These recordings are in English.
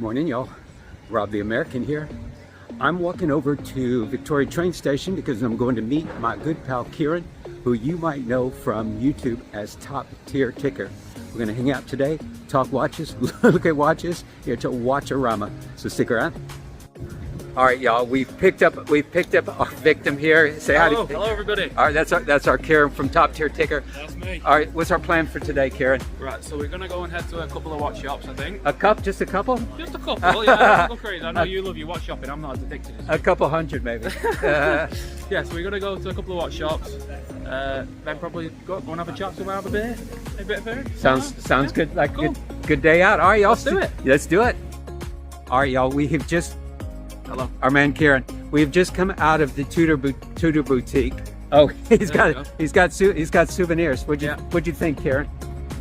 Morning, y'all. Rob the American here. I'm walking over to Victoria train station because I'm going to meet my good pal Kieron, who you might know from YouTube as Top Tier Ticker. We're going to hang out today, talk watches, look at watches, here to Watch-a-rama. So stick around. All right, y'all. We've picked up our victim here. Say hi. Hello, everybody. All right, that's our Kieron from Top Tier Ticker. That's me. All right, what's our plan for today, Kieron? Right, so we're gonna go and head to a couple of watch shops, I think. Just a couple? Just a couple, yeah. Don't go crazy. I know you love your watch shopping. I'm not as addicted as you. A couple hundred, maybe. Yeah, so we're gonna go to a couple of watch shops. Then probably go and have a chat somewhere, have a beer, a bit of food. Sounds good. Like cool. good day out. All right, y'all. Let's do it. Let's do it. All right, y'all. We have just. Hello. Our man Kieron. We've just come out of the Tudor boutique. Oh, he's got souvenirs. What'd you think, Kieron?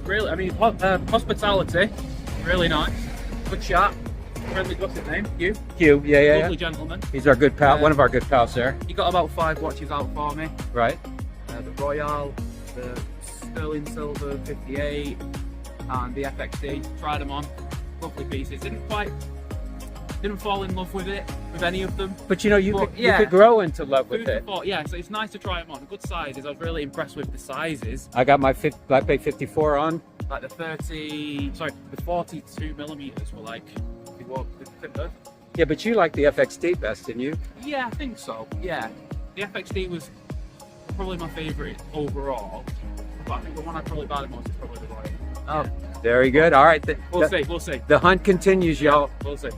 Really, I mean, hospitality, really nice. Good chat. Friendly. What's his name? Hugh. Hugh. Yeah. Lovely gentleman. He's our good pal. One of our good pals there. He got about 5 watches out for me. Right. The Royale, the Sterling Silver 58, and the FXD. Tried them on. Lovely pieces. Didn't fall in love with any of them. But you know, you could grow into love with it. Yeah, so it's nice to try them on. Good sizes. I was really impressed with the sizes. I got my Black Bay 54 on. Like the 42 millimeters were like, Yeah, but you like the FXD best, didn't you? Yeah, I think so. Yeah, the FXD was probably my favorite overall. But I think the one I probably buy the most is probably the Royal. Oh, very good. All right. We'll see. The hunt continues, y'all. We'll see.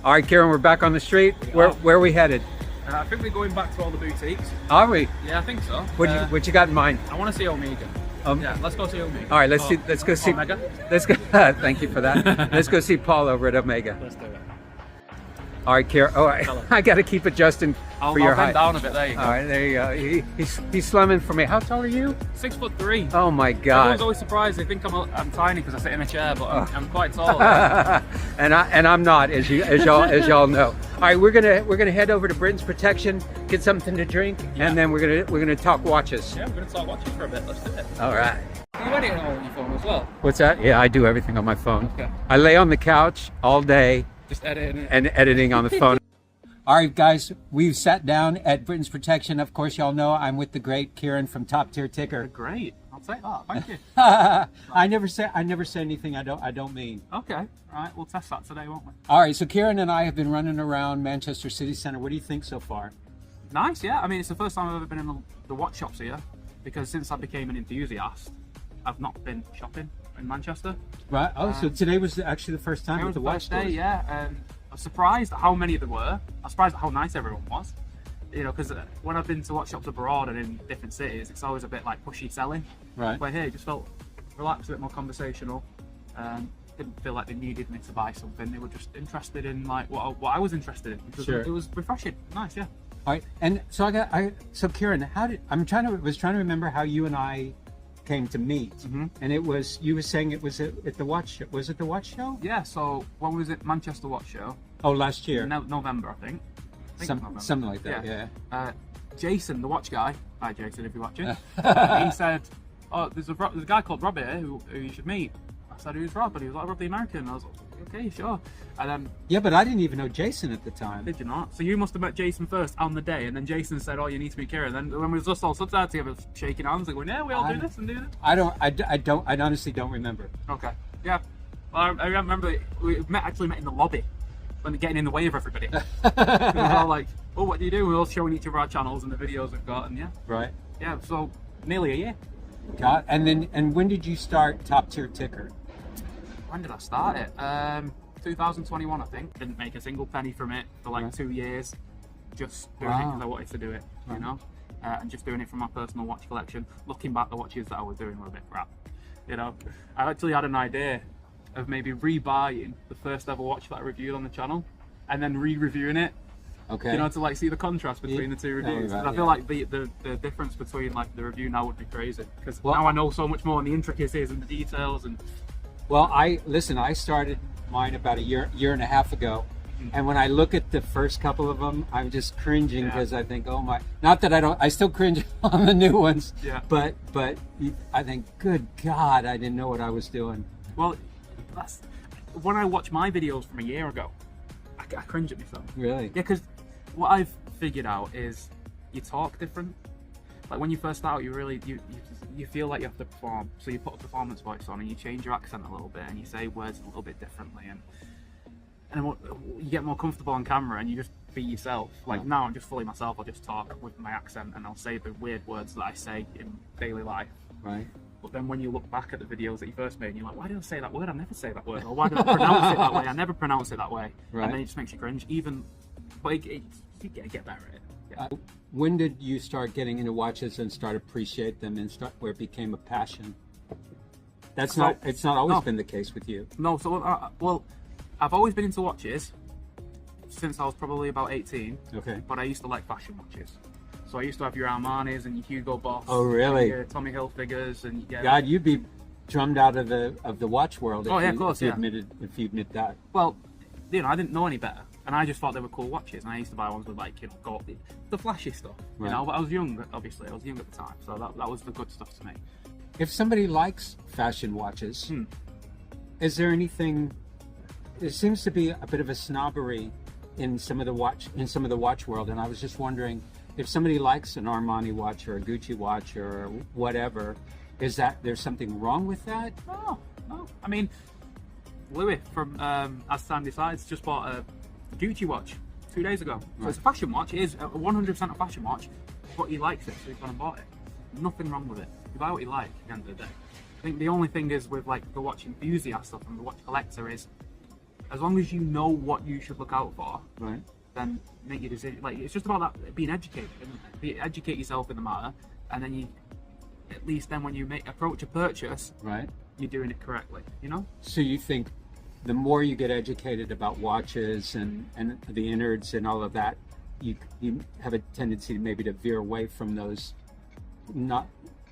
All right, Kieron, we're back on the street. Where are we headed? I think we're going back to all the boutiques. Are we? Yeah, I think so. What you got in mind? I want to see Omega. Yeah, let's go see Omega. All right, let's go see Omega. Let's go. Thank you for that. Let's go see Paul over at Omega. Let's do it. All right, Kieron. Oh, I got to keep adjusting for your height. I'll bend down a bit. There you go. All right, there you go. He's slumming for me. How tall are you? 6'3". Oh my God! Everyone's always surprised. They think I'm tiny because I sit in a chair, but I'm quite tall. and I'm not, as y'all know. All right, we're gonna head over to Briton's Protection, get something to drink, and then we're gonna talk watches. Yeah, we're gonna talk watches for a bit. Let's do it. All right. Are you editing on your phone as well? What's that? Yeah, I do everything on my phone. Okay. I lay on the couch all day, just editing it. and editing on the phone. All right, guys, we've sat down at Briton's Protection. Of course, y'all know I'm with the great Kieron from Top Tier Ticker. Great. I'll take that. Thank you. I never say anything I don't mean. Okay. All right. We'll test that today, won't we? All right. So Kieron and I have been running around Manchester City Centre. What do you think so far? Nice. Yeah. I mean, it's the first time I've ever been in the watch shops here, because since I became an enthusiast, I've not been shopping in Manchester. Right. Oh, so today was actually the first time it with was the watch day. stores. Yeah. I was surprised at how many there were. I was surprised at how nice everyone was. You know, because when I've been to watch shops abroad and in different cities, it's always a bit like pushy selling. Right. But here, it just felt relaxed, a bit more conversational. Didn't feel like they needed me to buy something. They were just interested in like what I was interested in. It was refreshing. Nice, yeah. All right. And so so Kieron, was trying to remember how you and I came to meet, and you were saying it was at the watch show. Was it the watch show? Yeah. So when was it? Manchester Watch Show. Oh, last year. November, I think. Something like that. Yeah. Jason, the watch guy. Hi, Jason, if you're watching. He said, "Oh, there's a guy called Rob here who you should meet." I said, "Who's Rob?" And he was like, "Rob the American." I was like, "Okay, sure." And then yeah, but I didn't even know Jason at the time. Did you not? So you must have met Jason first on the day, and then Jason said, "Oh, you need to meet Kieron." And then when we were just all stood there together, shaking hands, like, "Well, yeah, we all do this and do this." I honestly don't remember. Okay. Yeah. Well, I remember we actually met in the lobby when getting in the way of everybody. We were all like, "Oh, what do you do?" We were all showing each of our channels and the videos we've got, and yeah. Right. Yeah. So nearly a year. God. And when did you start Top Tier Ticker? When did I start it? 2021, I think. Didn't make a single penny from it for like 2 years. Just doing it because I wanted to do it, you know, and just doing it for my personal watch collection. Looking back, the watches that I was doing were a bit crap. You know, I actually had an idea of maybe rebuying the first ever watch that I reviewed on the channel, and then re-reviewing it. Okay. You know, to like see the contrast between the two reviews. I feel like the difference between like the review now would be crazy, because now I know so much more on the intricacies and the details and. Well, I started mine about a year and a half ago, and when I look at the first couple of them, I'm just cringing because I think, oh my! Not that I still cringe on the new ones. Yeah. But I think, good God, I didn't know what I was doing. Well, when I watch my videos from a year ago, I cringe at myself. Really? Yeah, because what I've figured out is you talk different. Like when you first start out, you feel like you have to perform, so you put a performance voice on and you change your accent a little bit and you say words a little bit differently, and you get more comfortable on camera and you just be yourself. Like now I'm just fully myself. I'll just talk with my accent and I'll say the weird words that I say in daily life. Right. But then when you look back at the videos that you first made, and you're like, why did I say that word? I never say that word. Or why did I pronounce it that way? I never pronounce it that way. Right. And then it just makes you cringe. But you get better at it. Yeah. When did you start getting into watches and start appreciate them and where it became a passion? It's not always been the case with you. No, so well, I've always been into watches since I was probably about 18. Okay. But I used to like fashion watches. So I used to have your Armanis and your Hugo Boss. Oh, really? And your Tommy Hilfigers and your... God, you'd be drummed out of the watch world if you admit that. Well, I didn't know any better, and I just thought they were cool watches, and I used to buy ones with gold, the flashy stuff. Right. But I was young, obviously. I was young at the time, so that was the good stuff to me. If somebody likes fashion watches, is there anything? There seems to be a bit of a snobbery in some of the watch world, and I was just wondering if somebody likes an Armani watch or a Gucci watch or whatever, there's something wrong with that? No. I mean, Louis from As Time Decides just bought a Gucci watch 2 days ago. So it's a fashion watch. It is 100% a fashion watch, but he likes it, so he's gone and bought it. Nothing wrong with it. You buy what you like at the end of the day. I think the only thing is with like the watch enthusiast stuff and the watch collector is, as long as you know what you should look out for, right, then make your decision. Like, it's just about that, being educated. Educate yourself in the matter, and then you, at least then when you approach a purchase, right, you're doing it correctly, So you think the more you get educated about watches and the innards and all of that, you have a tendency maybe to veer away from those.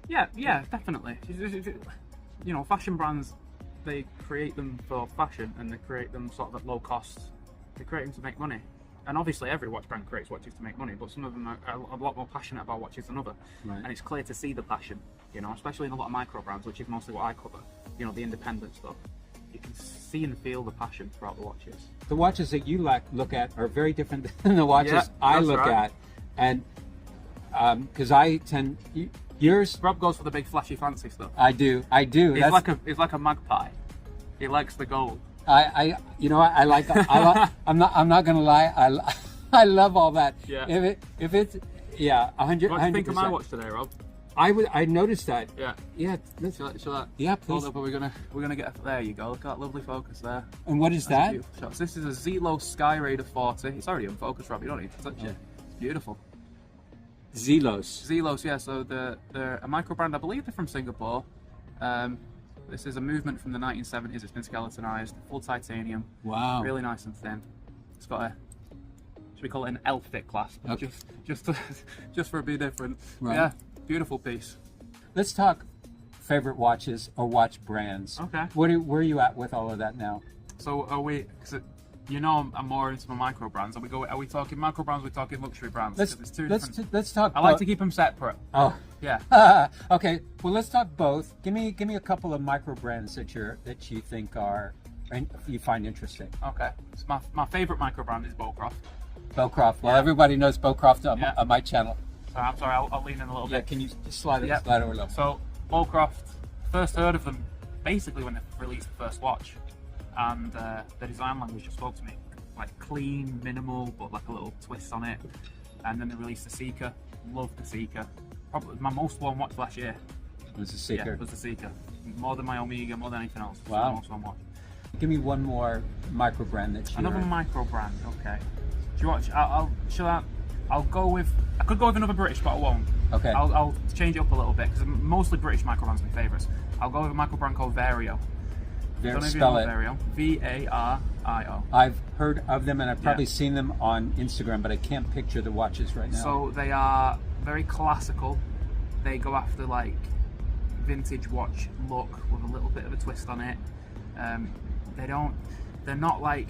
Yeah, definitely. Fashion brands, they create them for fashion, and they create them sort of at low cost. They create them to make money. And obviously every watch brand creates watches to make money, but some of them are a lot more passionate about watches than others. Right. And it's clear to see the passion, especially in a lot of micro brands, which is mostly what I cover, the independent stuff. You can see and feel the passion throughout the watches. The watches that you look at are very different than the watches I look at. And because I tend... Yours... Rob goes for the big flashy fancy stuff. I do. He's like a magpie. He likes the gold. I'm not gonna lie. I love all that. Yeah. If it's 100. What do you think of my watch today, Rob? I noticed that. Yeah. Yeah. Show that. Yeah, please. Hold up, we're gonna get. There you go. Look at that lovely focus there. And what is that? So this is a Zelo Sky Raider 40. It's already in focus, Rob. You don't need to touch it. It's beautiful. Zelos. Yeah. So they're a micro brand. I believe they're from Singapore. This is a movement from the 1970s. It's been skeletonized, full titanium. Wow. Really nice and thin. It's got a, should we call it an L-fit clasp? Okay. Just for a bit different. Right. Yeah, beautiful piece. Let's talk favorite watches or watch brands. Okay. Where are you at with all of that now? So are we? I'm more into my micro brands. Are we talking micro brands? Are we talking luxury brands? Let's talk. I like to keep them separate. Oh. Yeah. Okay. Well, let's talk both. Give me a couple of micro brands that you think you find interesting. Okay. So my favorite micro brand is Beaucroft. Beaucroft. Well, everybody knows Beaucroft on my channel. So I'm sorry. I'll lean in a little bit. Yeah. Can you just slide over a little? So Beaucroft. First heard of them basically when they released the first watch. And the design language just spoke to me, like clean, minimal, but like a little twist on it. And then they released the Seeker. Loved the Seeker. Probably my most worn watch last year. It was the Seeker. Yeah, it was the Seeker. More than my Omega, more than anything else. Wow. My most worn watch. Give me one more micro brand that you. Another micro brand. Okay. Do you watch? I'll go with. I could go with another British, but I won't. Okay. I'll change it up a little bit because mostly British micro brands are my favourites. I'll go with a micro brand called Vario. Spell it. Vario. Vario. I've heard of them and I've probably seen them on Instagram, but I can't picture the watches right now. So they are very classical. They go after like vintage watch look with a little bit of a twist on it. They're not like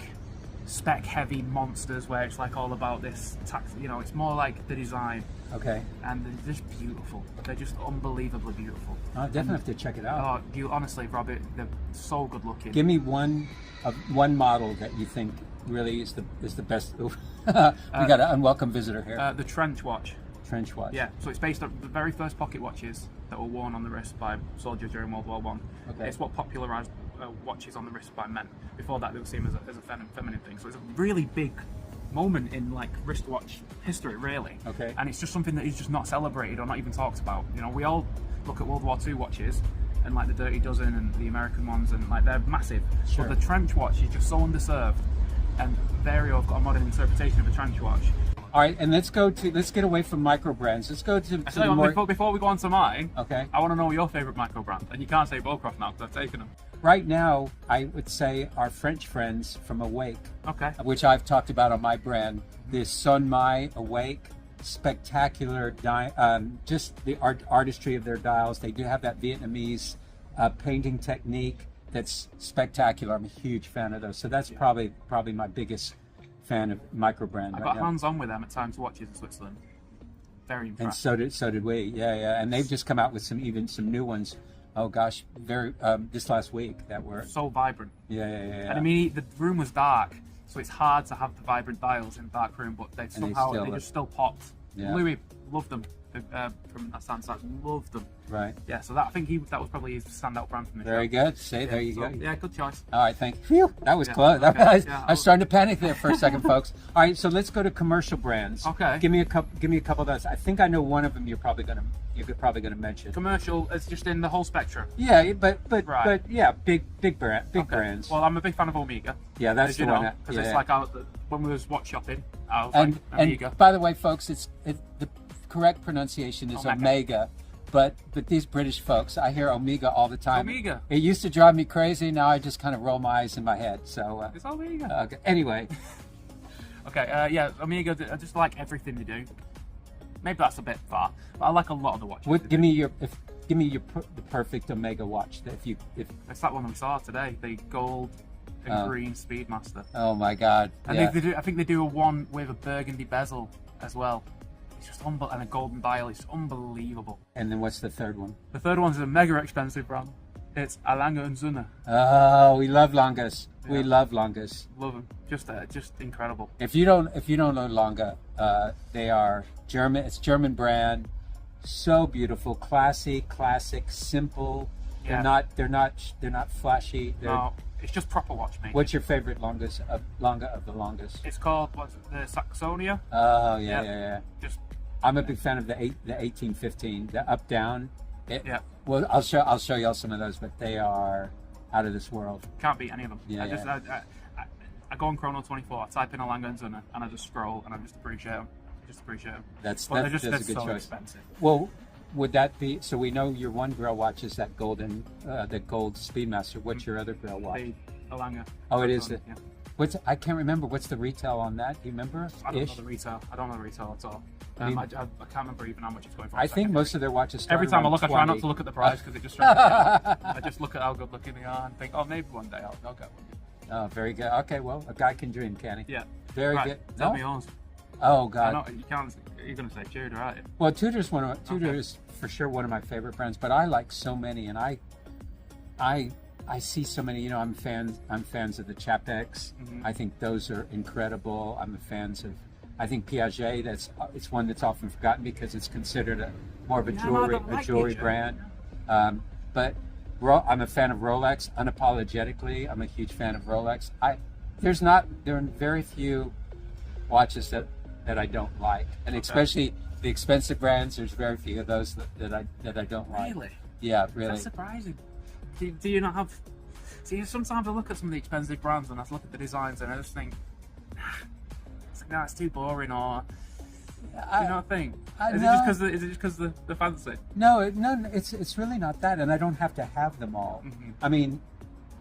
spec heavy monsters where it's like all about this tax, you know, it's more like the design. Okay. And they're just beautiful. They're just unbelievably beautiful. I'll definitely have to check it out. Oh, you honestly, Robert, they're so good looking. Give me one model that you think really is the best. We got an unwelcome visitor here. The trench watch. Trench watch. Yeah, so it's based on the very first pocket watches that were worn on the wrist by soldiers during World War One. Okay. It's what popularised watches on the wrist by men. Before that, they were seen as a feminine thing. So it's a really big moment in like wristwatch history, really. Okay. And it's just something that is just not celebrated or not even talked about. You know, we all look at World War II watches and like the Dirty Dozen and the American ones, and like they're massive. Sure. But the trench watch is just so underserved. And Vario have got a modern interpretation of a trench watch. All right, and let's get away from micro brands. Let's go to Actually, the more. before we go on to mine, Okay. I want to know your favourite micro brand. And you can't say Beaucroft now because I've taken them. Right now, I would say our French friends from Awake, Okay. which I've talked about on my brand. The Son Mai Awake, spectacular, just the artistry of their dials. They do have that Vietnamese painting technique that's spectacular. I'm a huge fan of those. So that's probably my biggest fan of Microbrand. I right got now. hands on with them at Times Watches in Switzerland. Very impressed. And so did we. Yeah. And they've just come out with some new ones. Oh gosh, very this last week that were So vibrant. yeah. And I mean, the room was dark, so it's hard to have the vibrant dials in a dark room, but they just still popped. Yeah. Louis loved them from that standside. Loved them. Right. Yeah, so that was probably his standout brand from the Very show. good. See, there you go. Yeah, good choice. All right, thank you. Phew, that was close. Okay, I was starting to panic there for a second, folks. All right, so let's go to commercial brands. Okay. Give me a couple of those. I think I know one of them. You're probably gonna mention. Commercial is just in the whole spectrum. Yeah, but Right. yeah, big Okay. brands. Well, I'm a big fan of Omega. Yeah, that's as the you one. know, because it's like when we was watch shopping, I was and like Omega. by the way, folks, the correct pronunciation is Omega. Omega. But these British folks, I hear Omega all the time. Omega. It used to drive me crazy. Now I just kind of roll my eyes in my head. So It's Omega. okay. Anyway, Okay, yeah, Omega, I just like everything they do. Maybe that's a bit far, but I like a lot of the watches. give me the perfect Omega watch. If It's that one that we saw today, the gold and green Speedmaster. oh my God, And yeah. I think they do a one with a burgundy bezel as well. It's just and a golden dial. It's unbelievable. And then what's the third one? The third one's a mega expensive brand. It's Lange Sohne. Oh, we love Langes. We Yeah. love Langes. Love them. Just incredible. If you don't know Lange, they are German. It's German brand. So beautiful, classic, simple. Yeah. They're not flashy. No, it's just proper watchmaking. What's your favorite Lange of the longest? It's called the Saxonia. Oh yeah. Just I'm a big fan of the 1815, the up down. yeah. Well, I'll show y'all some of those, but they are out of this world. Can't beat any of them. Yeah, I go on Chrono 24, I type in a Lange Sohne, and I just scroll, and I just appreciate them. That's But a good they're so choice. expensive. Well, would that be so? We know your one Grail watch is that golden, the gold Speedmaster. What's your other Grail watch? The Lange. Oh, it is Sohne, the- yeah. I can't remember. What's the retail on that? Do you remember? I don't know Ish? the retail. I don't know the retail at all. I mean- I can't remember even how much it's going for. I think most of their watches start Every time I around look, I try not 20. to look at the price because it just strikes me out. I just look at how good looking they are and think, oh, maybe one day I'll get one. Oh, very good. Okay, well, a guy can dream, can he? Yeah. Very Right, good. tell No? me yours. Oh I God. know, you can't. You're going to say Tudor, aren't you? Well, Tudor is for sure one of my favorite brands, but I like so many, and I see so many. You know, I'm fans of the Czapeks. Mhm. I think those are incredible. I'm a fans of. I think Piaget. It's one that's often forgotten because it's considered more of a Yeah, no, I don't like jewelry Piaget. brand. But I'm a fan of Rolex. Unapologetically, I'm a huge fan of Rolex. There are very few watches that I don't like, and especially the expensive brands. There's very few of those that I don't like. Really? Yeah, really. That's surprising. Do you not have? See, sometimes I look at some of the expensive brands and I look at the designs and I just think, nah, it's too boring. Or do you not think? Is it just because the fancy? No, it's really not that, and I don't have to have them all. Mhm. I mean,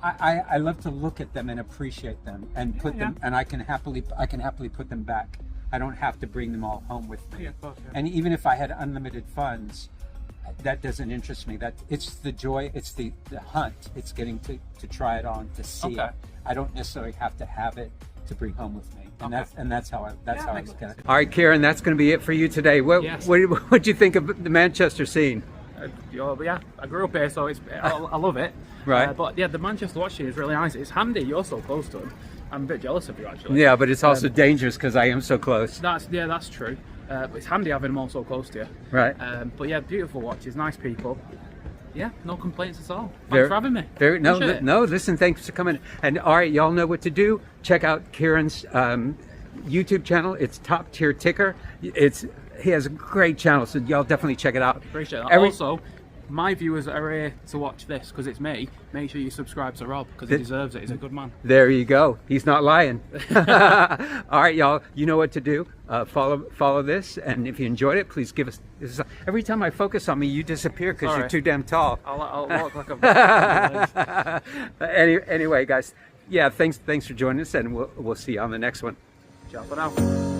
I love to look at them and appreciate them and put them, and I can happily put them back. I don't have to bring them all home with me. Yeah, of course, yeah. And even if I had unlimited funds, that doesn't interest me. That it's the joy, it's the hunt. It's getting to try it on, to see Okay. it. I don't necessarily have to have it to bring home with me, and Okay. that's how I makes look at sense. it. All right, Kieron, that's going to be it for you today. Yes. What'd you think of the Manchester scene? Yeah, I grew up here, so I love it. Right. But yeah, the Manchester watch scene is really nice. It's handy. You're so close to them. I'm a bit jealous of you actually. Yeah, but it's also dangerous because I am so close. That's true. But it's handy having them all so close to you. Right. But yeah, beautiful watches, nice people. Yeah, no complaints at all. Thanks There- for having me. No, Appreciate it. no. Listen, thanks for coming. And all right, y'all know what to do. Check out Kieron's YouTube channel. It's Top Tier Ticker. He has a great channel, so y'all definitely check it out. Appreciate that. Also, my viewers that are here to watch this because it's me. Make sure you subscribe to Rob because he deserves it. He's a good man. There you go. He's not lying. All right, y'all. You know what to do. Follow this, and if you enjoyed it, please give us. Every time I focus on me, you disappear because you're too damn tall. I'll walk like a. Anyway, guys. Yeah. Thanks for joining us, and we'll see you on the next one. Ciao for now.